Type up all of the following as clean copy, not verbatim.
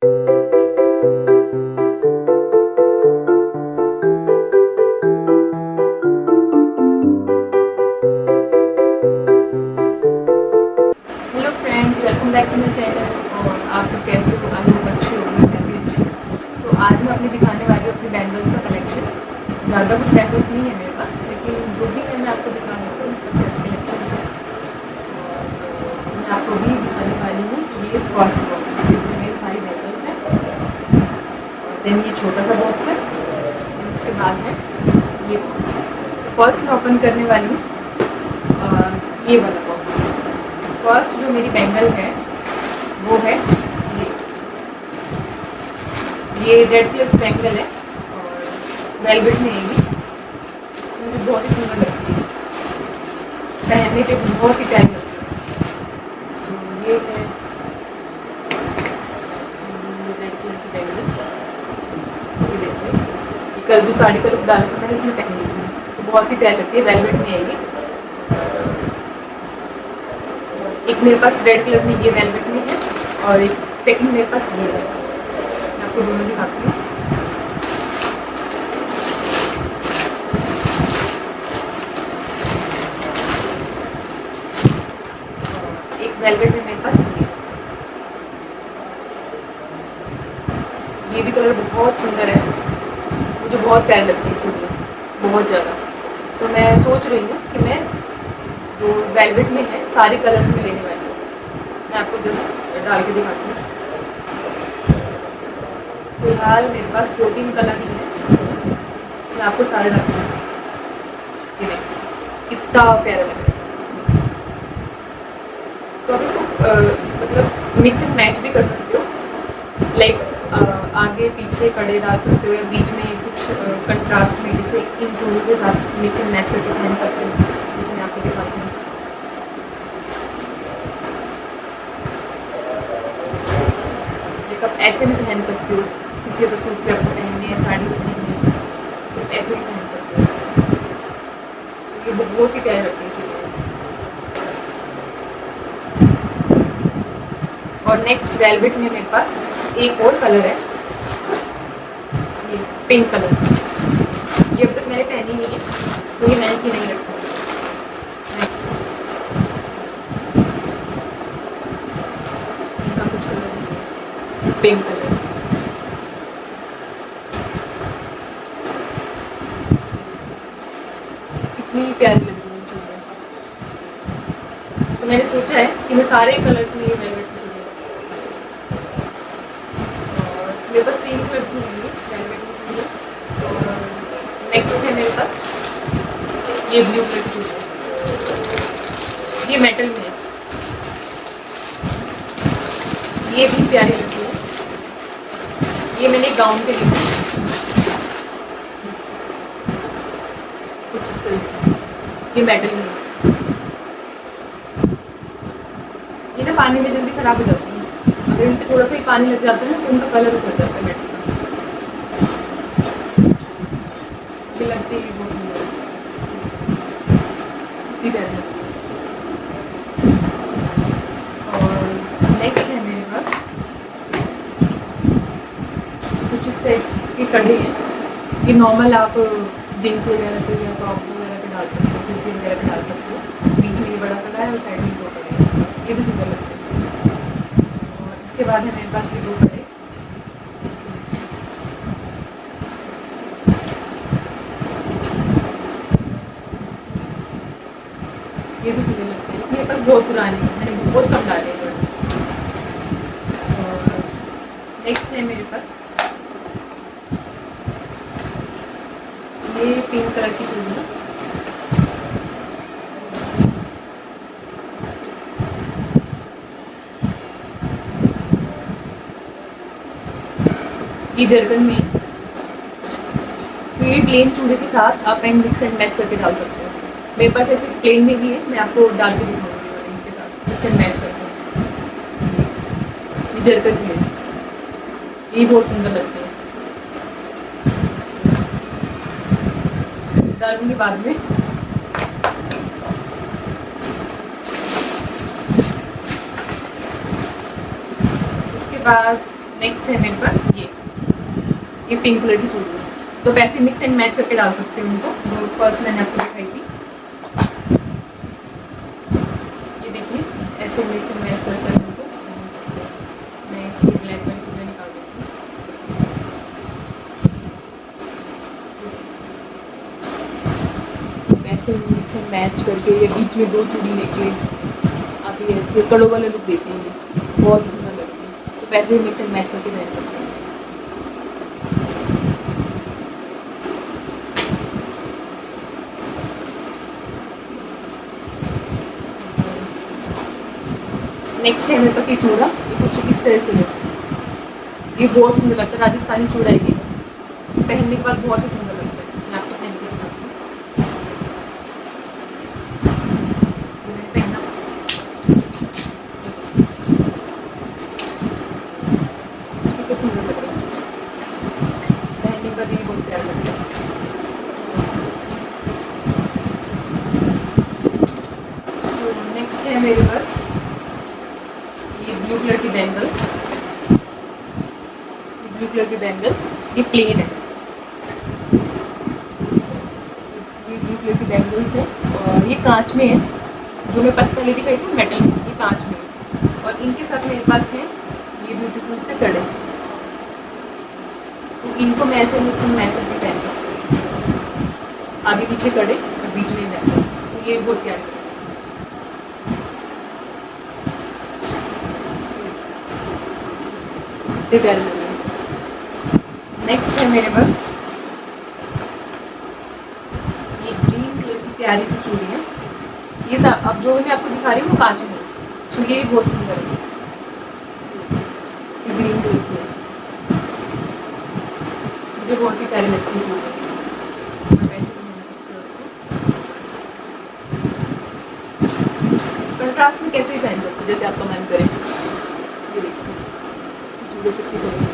Hello friends, welcome back to my channel. और आप सब कैसे हो? आई होप अच्छे होंगे, मैं भी अच्छी हूँ। तो आज मैं अपनी दिखाने वाली हूँ अपनी बैंगल्स का कलेक्शन। ज़्यादा कुछ बैंगल्स नहीं है मेरे पास, लेकिन जो भी है मैं आपको दिखा रही हूँ। मेरे पास कलेक्शन है और मैं आपको भी दिखाने वाली हूँ। ये फर्स्ट बॉक्स, इसमें मेरी सारी बैंगल्स हैं। और देन ये छोटा सा बॉक्स है, उसके बाद है ये बॉक्स। तो फर्स्ट मैं ओपन करने वाली हूँ ये वाला बॉक्स। फर्स्ट जो मेरी बैंगल है वो है ये रेड कलर की बैंगल है और वेलवेट में है ये। मुझे बहुत ही सुंदर लगती है, पहनने पे बहुत ही प्यारी लगती है। सो ये है रेड कलर की बैंगल। ये देखिए, ये कल जो साड़ी का लुक डाला था मैंने उसमें पहनी थी, तो बहुत ही प्यारी लगती है। वेलवेट में है ये। एक मेरे पास रेड कलर में ये वेलवेट में है और एक सेकंड मेरे पास ये है। मैं आपको दोनों दिखाती हूँ। एक वेलवेट में मेरे पास ये भी कलर बहुत सुंदर है, मुझे बहुत प्यारी लगती है चूड़ी, बहुत ज़्यादा। तो मैं सोच रही हूँ कि मैं जो वेलवेट में है सारे कलर्स में लेने वाली हूँ। मैं आपको जस्ट डाल के दिखाती हूँ। फिलहाल मेरे पास 2-3 कलर ही हैं, मैं आपको सारे डालती हूँ। ये देखिए कितना प्यारा लग रहा है। तो आप इसको मतलब मिक्स एंड मैच भी कर सकते हो, लाइक आगे पीछे कड़े डाल सकते हो या बीच में कुछ कंट्रास्ट में, जैसे इन चूड़ों के साथ मिक्स एंड मैच करके पहन सकते हो। जैसे मैं आपको दिखाती हूँ, लाइक आप ऐसे भी पहन सकते हो। किसी अगर सूट पे आपको पहनने है, साड़ी पे पहननी है, तो ऐसे भी पहन सकते हो। तो ये बहुत ही प्यारी लगती है चूड़ियाँ। और नेक्स्ट वेलवेट में मेरे पास एक और कलर है, ये पिंक कलर। ये अब तक मैंने पहनी नहीं है, तो ये मैंने की नहीं रखा। इनका कुछ कलर है पिंक कलर। इतनी प्यारी लग रही है चूड़ियाँ। तो मैंने सोचा है कि मैं सारे कलर्स में ये वेलवेट की चूड़ियाँ रखूँ। और मेरे पास 3 कलर की होंगी वेलवेट की चूड़ियाँ। और नेक्स्ट है मेरे पास ये ब्लू कलर की चूड़ियाँ, ये मेटल में है, ये भी प्यारी लगती है। ये मैंने गाउन पे ली थी कुछ इस तरह से। ये मेटल में है, ये ना पानी में जल्दी ख़राब हो जाती है। अगर इन पर थोड़ा सा ही पानी लग जाता है ना तो उनका कलर उतर जाता है मेटल का। ये लगती है बहुत सुंदर है, इतनी प्यारी लगती है। और नेक्स्ट है मेरे पास कुछ इस टाइप के कड़े हैं। ये नॉर्मल आप जीन्स वगैरह पे या टॉप वगैरह पे डाल सकते हो, कुर्ती वगैरह पे डाल सकते हो। बीच में ये बड़ा कड़ा है और साइड में 2 कड़े हैं, ये भी सुंदर लगते हैं। और इसके बाद है मेरे पास ये 2 कड़े। ये भी सुंदर लगते हैं, लेकिन मेरे पास बहुत पुराने हैं, मैंने बहुत कम डाले हैं। और नेक्स्ट है मेरे पास ये पिंक कलर की चूड़ी। ये जर्कन में है। तो ये प्लेन चूड़ी के साथ आप एंड मिक्स एंड मैच करके डाल सकते हो। मेरे पास ऐसे प्लेन में भी है, मैं आपको डाल के दिखाऊंगी और इनके साथ मिक्स एंड मैच करके। ये जर्कन में है, ये बहुत सुंदर लगते हैं, डालूंगी बाद में। इसके बाद नेक्स्ट है मेरे पास ये पिंक कलर की चूड़ी है, तो वैसे मिक्स एंड मैच करके डाल सकते हो उनको। जो फर्स्ट मैंने आपको दिखाई थी, ये देखिए ऐसे मिक्स एंड मैच करके उनको पहन सकते हो। मैं इसकी ब्लैक वाली चूड़ियाँ निकाल देती हूँ। वैसे मिक्स एंड मैच करके ये बीच में 2 चूड़ी लेके आप ये ऐसे कड़ों वाले लुक देते हैं, बहुत ही सुंदर लगती है। तो वैसे ही मिक्स एंड मैच करके पहन सकते हैं। नेक्स्ट है मेरे पास ये चूड़ा, ये कुछ इस तरह से है। ये बहुत सुंदर लगता है, राजस्थानी चूड़ा है ये, पहनने के बाद बहुत ही सुंदर लगता है। मैं आपको पहन के दिखाती हूँ। ये मैंने पहना, कितना सुंदर लग रहा है, पहनने के बाद ये बहुत प्यारा लगता है। नेक्स्ट है मेरे पास ये ब्लू कलर की बैंगल्स, ब्लू कलर की बैंगल्स, ये प्लेन है, ये ब्लू कलर की बैंगल्स है और ये कांच में है। जो मैं पास पहले दिखाई थी मेटल में, ये कांच में है। और इनके साथ मेरे पास है ये ब्यूटीफुल से कड़े, तो इनको मैं ऐसे मिक्स एंड मैच करके पहन सकती हूँ। आगे पीछे कड़े और बीच में मेटल, तो ये बहुत प्यारे लगते हैं। कितने प्यारे लग रहे हैं। नेक्स्ट है मेरे पास ये ग्रीन कलर की प्यारी सी चूड़ी है। ये सब अब जो मैं आपको दिखा रही हूँ वो कांच में, तो ये भी बहुत सुंदर है। ये ग्रीन कलर की है, मुझे बहुत ही प्यारी लगती है चूड़ी। वैसे भी पहन सकते हो उसको, कंट्रास्ट में कैसे भी पहन सकते हो, जैसे आपका मन करे। ये देखिए चूड़ी कितनी प्यारी है।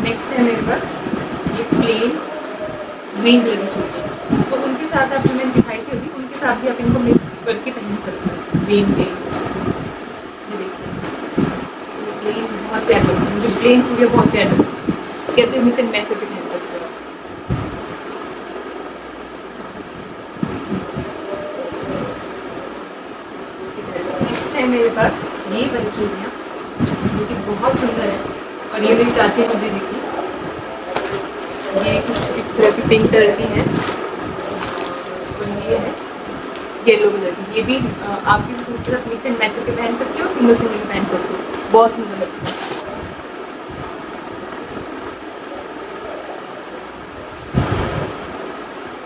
नेक्स्ट है मेरे पास ये प्लेन ग्रीन कलर की चूड़ी है, तो उनके साथ आप जो मैंने दिखाई थी अभी, उनके साथ भी आप इनको मिक्स करके पहन सकते हो। ग्रीन प्लेन, ये देखिए ये प्लेन बहुत प्यारा लगता है, मुझे प्लेन चूड़ियाँ बहुत प्यारी लगती है। कैसे मिक्स एंड मैच करके पहन सकते हो। नेक्स्ट है मेरे पास ये वाली चूड़ियाँ जो कि बहुत सुंदर है, और ये मेरी चाची ने मुझे देखी। ये कुछ इस तरह की पिंक कलर की है और ये है येलो कलर की। ये भी आप किसी सूट के साथ मिक्स एंड मैच करके पहन सकते हो, सिंगल सिंगल पहन सकते हो, बहुत सुंदर लगती है।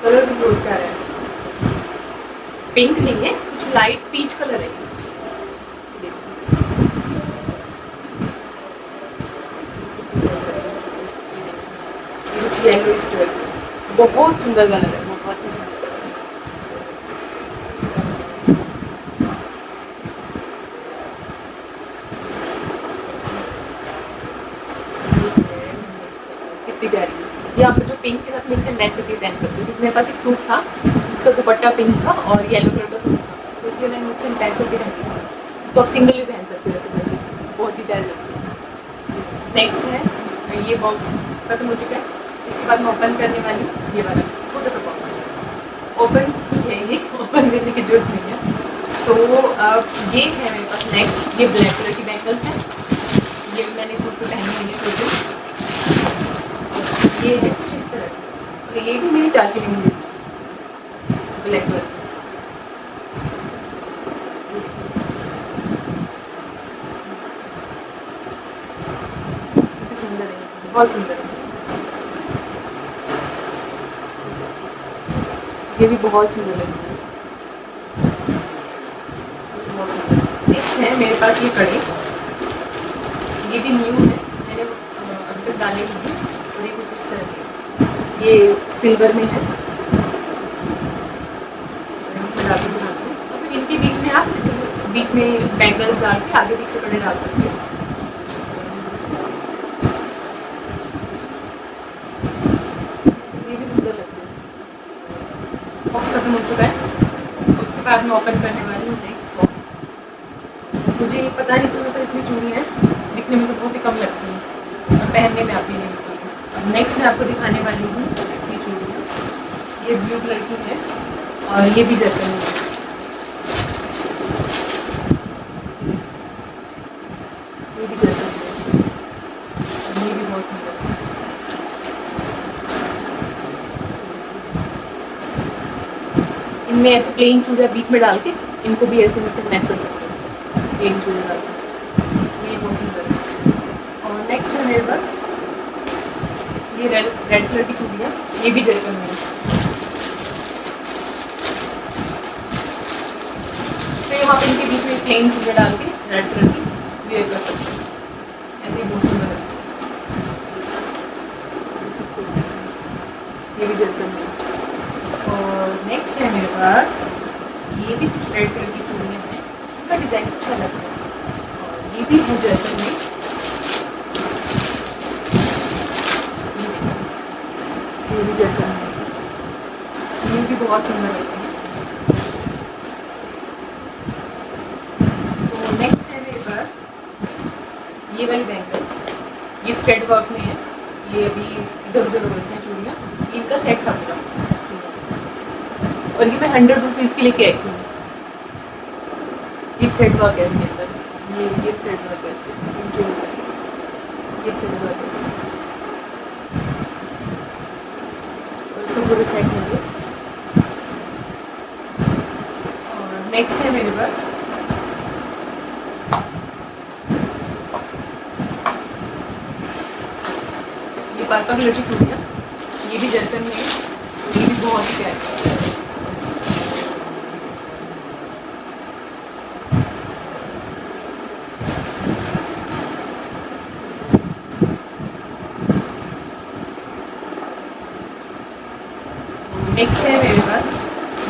कलर भी बहुत प्यारा है, पिंक नहीं है, कुछ लाइट पीच कलर है। येलो इस कलर की, बहुत सुंदर कलर है, बहुत ही सुंदर। कितनी प्यारी है। ये आप जो पिंक के साथ मिक्स एंड मैच करके पहन सकते हो, क्योंकि मेरे पास एक सूट था जिसका दुपट्टा पिंक था और येलो कलर का सूट था, तो इसलिए मैंने मिक्स एंड मैच करके पहन लिया। तो आप सिंगल भी पहन सकते हो ऐसे करके, बहुत ही प्यारी लगती है। नेक्स्ट है ये बॉक्स खत्म हो चुका है, इसके बाद मैं ओपन करने वाली हूँ ये वाला छोटा सा बॉक्स। ओपन ही है ये, ओपन करने की जरूरत नहीं है। सो ये है मेरे पास नेक्स्ट, ये ब्लैक कलर की बैंगल्स है, ये मैंने सूट पे पहनी हुई है टोटल। ये है कुछ इस तरह की, और ये भी मेरी चाची ने मुझे ब्लैक कलर की। कितनी सुंदर है, बहुत सुंदर है, ये भी बहुत सुंदर लगती है, बहुत सुंदर। नेक्स्ट है मेरे पास ये कड़ी, ये भी न्यू है, मैंने अभी तक डाली नहीं है, और ये कुछ इस तरह की, ये सिल्वर में है। मतलब इनके बीच में आप जैसे बीच में बैंगल्स डाल के आगे पीछे कड़े डाल सकते हो। ये भी सुंदर लगती है। बॉक्स खत्म हो चुका है, उसके बाद मैं ओपन करने वाली हूँ नेक्स्ट बॉक्स। मुझे पता नहीं था मेरे पास इतनी चूड़ी है, दिखने में तो बहुत ही कम लगती हैं और पहनने में आती नहीं बिल्कुल। अब नेक्स्ट मैं आपको दिखाने वाली हूँ ये चूड़ी। ये ब्लू कलर की है और ये भी जर्कन है। ये भी जर्कन है और ये भी बहुत सुंदर है। इनमें ऐसे प्लेन चूड़ियाँ बीच में डाल के इनको भी ऐसे मिक्स मैच कर सकते हैं, प्लेन चूड़ी डाल के। ये बहुत सुंदर है। और नेक्स्ट है मेरे पास ये रेड कलर की चूड़ी है, ये भी जर्कन में है। तो यहाँ पे इनके बीच में प्लेन चूड़ियाँ डाल के रेड कलर की वेयर कर सकते हैं, ऐसे ही बहुत सुंदर लगती है। ये भी जर्कन में है। और नेक्स्ट है मेरे पास ये भी कुछ रेड कलर की चूड़ियाँ हैं, इनका डिज़ाइन अच्छा लग रहा है और ये भी है जर्कन में। ये भी जर्कन में, ये भी बहुत सुंदर लगती है। तो नेक्स्ट है मेरे पास ये वाली बैंगल्स, ये थ्रेड वर्क में है, ये अभी इधर उधर उड़ते हैं चूड़ियाँ, इनका सेट था पूरा और ये मैं 100 रुपीज़ की लेके आई थी। ये थ्रेड वर्क है इसके अंदर, ये थ्रेड वर्क है इसके जो ये थ्रेड वर्क है और इसका पूरे सेट है ये। और नेक्स्ट है मेरे पास ये पर्पल कलर की चूड़ियाँ, ये भी जर्कन में है और ये भी बहुत ही प्यारी है। नेक्स्ट है मेरे पास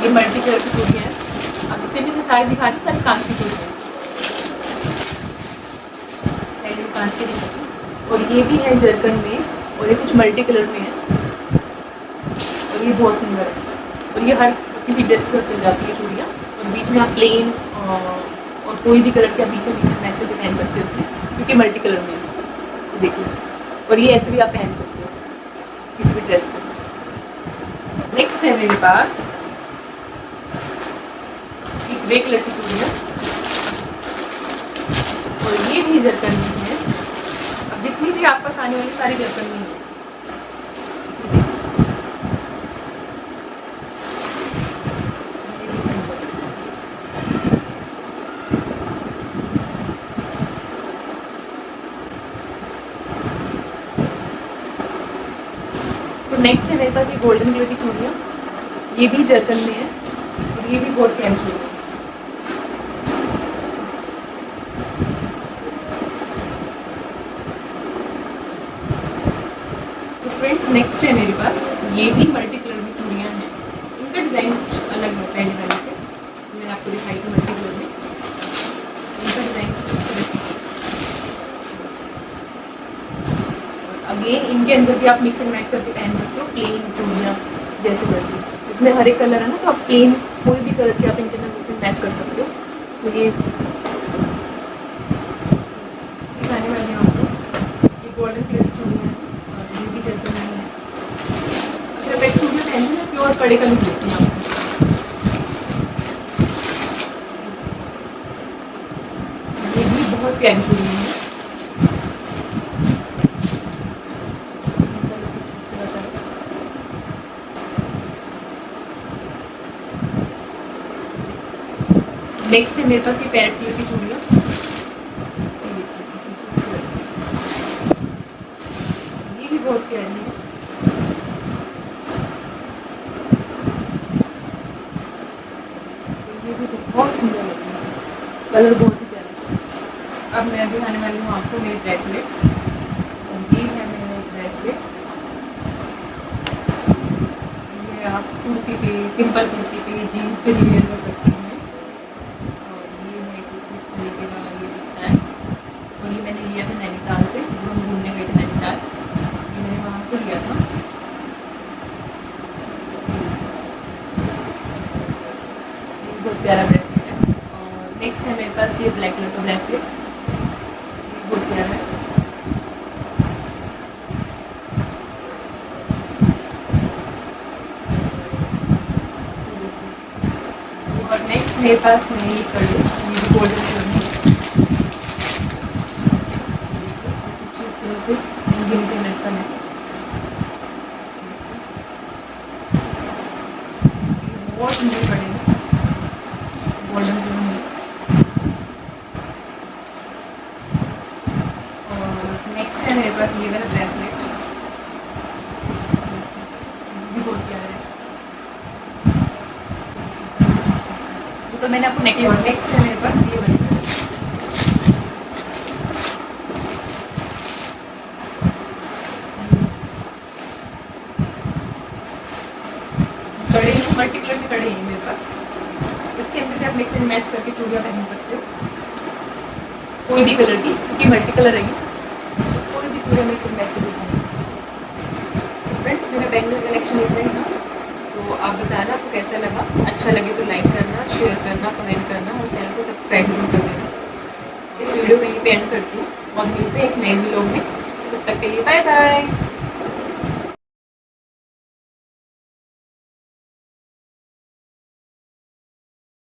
ये मल्टी कलर की चूड़ियाँ हैं। अब फिर मैं सारी दिखा रही हूँ, सारी कांच की चूड़ियाँ पहले कांच की दिखाती हूँ। और ये भी है जर्कन में और ये कुछ मल्टी कलर में है और ये बहुत सुंदर है और ये हर किसी ड्रेस पर चल जाती है चूड़ियाँ। और बीच में आप प्लेन और कोई भी कलर के बीच में मैच करके पहन सकते हो इसमें, क्योंकि मल्टी कलर में है। ये देखिए, और ये ऐसे भी आप पहन सकते हो किसी भी ड्रेस पर। नेक्स्ट है मेरे पास ये ग्रे कलर की चूड़ियाँ और ये भी जर्कन में है। अब जितनी भी आप पास आने वाली सारी जर्कन में है। तो नेक्स्ट है मेरे पास ये गोल्डन कलर की चूड़ियाँ, ये भी जर्कन में है और ये भी बहुत प्यारी चूड़ी है। तो फ्रेंड्स नेक्स्ट है मेरे पास ये भी मल्टी कलर में चूड़ियाँ हैं, इनका डिज़ाइन कुछ अलग है पहले वाले से। मैंने आपको दिखाई थी मल्टी कलर में, इनका डिज़ाइन अगेन इनके अंदर भी आप मिक्स एंड मैच करके पहन सकते हो, प्लेन चूड़ियाँ जैसे मर्जी। इसमें हर एक कलर है ना, तो आप प्लेन कोई भी कलर के आप इनके अंदर मिक्स एंड मैच कर सकते हो। तो ये दिखाने वाली हूँ आपको, ये गोल्डन कलर की चूड़ियाँ हैं और ये भी जर्कन में है। अगर आप एक चूड़ियाँ पहनते हैं प्योर कड़े का लुक देती हैं आपको। ये भी बहुत प्यारी चूड़ियाँ हैं। नेक्स्ट है मेरे पास ये पैरेट कलर की चूड़ियाँ, ये भी बहुत प्यारी है। ये भी बहुत सुंदर लगती है, कलर बहुत ही प्यारा है। अब मैं दिखाने वाली हूँ आपको मेरे ब्रेसलेट्स, और ये है मेरा एक ब्रेसलेट। ये आप कुर्ती पे, सिंपल कुर्ती पे, जीन्स पे भी वेयर कर सकते हैं। और ये मैंने लिया था नैनीताल से, जब हम घूमने गए थे नैनीताल, ये मैंने वहाँ से लिया था। ये बहुत प्यारा ब्रेसलेट है। और नेक्स्ट है मेरे मेरे पास ये ब्लैक कलर का ब्रेसलेट, बहुत प्यारा है। और नेक्स्ट मेरे पास है ये कड़ी, ये भी गोल्डन कलर में, कुछ इस तरह से नीचे लटकन है। बहुत सुंदर कड़ी है, गोल्डन कलर में। और नेक्स्ट है मेरे पास ये वाला ब्रेसलेट, भी बहुत प्यारा है। तो मैंने आपको नेकलेस, नेक्स्ट है मेरे पास ये वाली कड़ी, मल्टी कलर की कड़ी है मेरे पास। इसके अंदर भी आप मिक्स एंड मैच करके चूड़ियाँ पहन सकते हो, कोई भी कलर की, क्योंकि मल्टी कलर है ये, तो कोई भी चूड़ियाँ मिक्स एंड मैच करके पहन। सो फ्रेंड्स, मेरा बैंगल कलेक्शन इतना ही था। तो आप बताना आपको कैसा लगा। अच्छा लगे तो लाइक करना, शेयर करना, कमेंट करना और चैनल को सब्सक्राइब जरूर कर देना। इस वीडियो में यहीं पे एंड करती हूँ और मिलते हैं एक नए व्लॉग में। तब तक के लिए बाय बाय।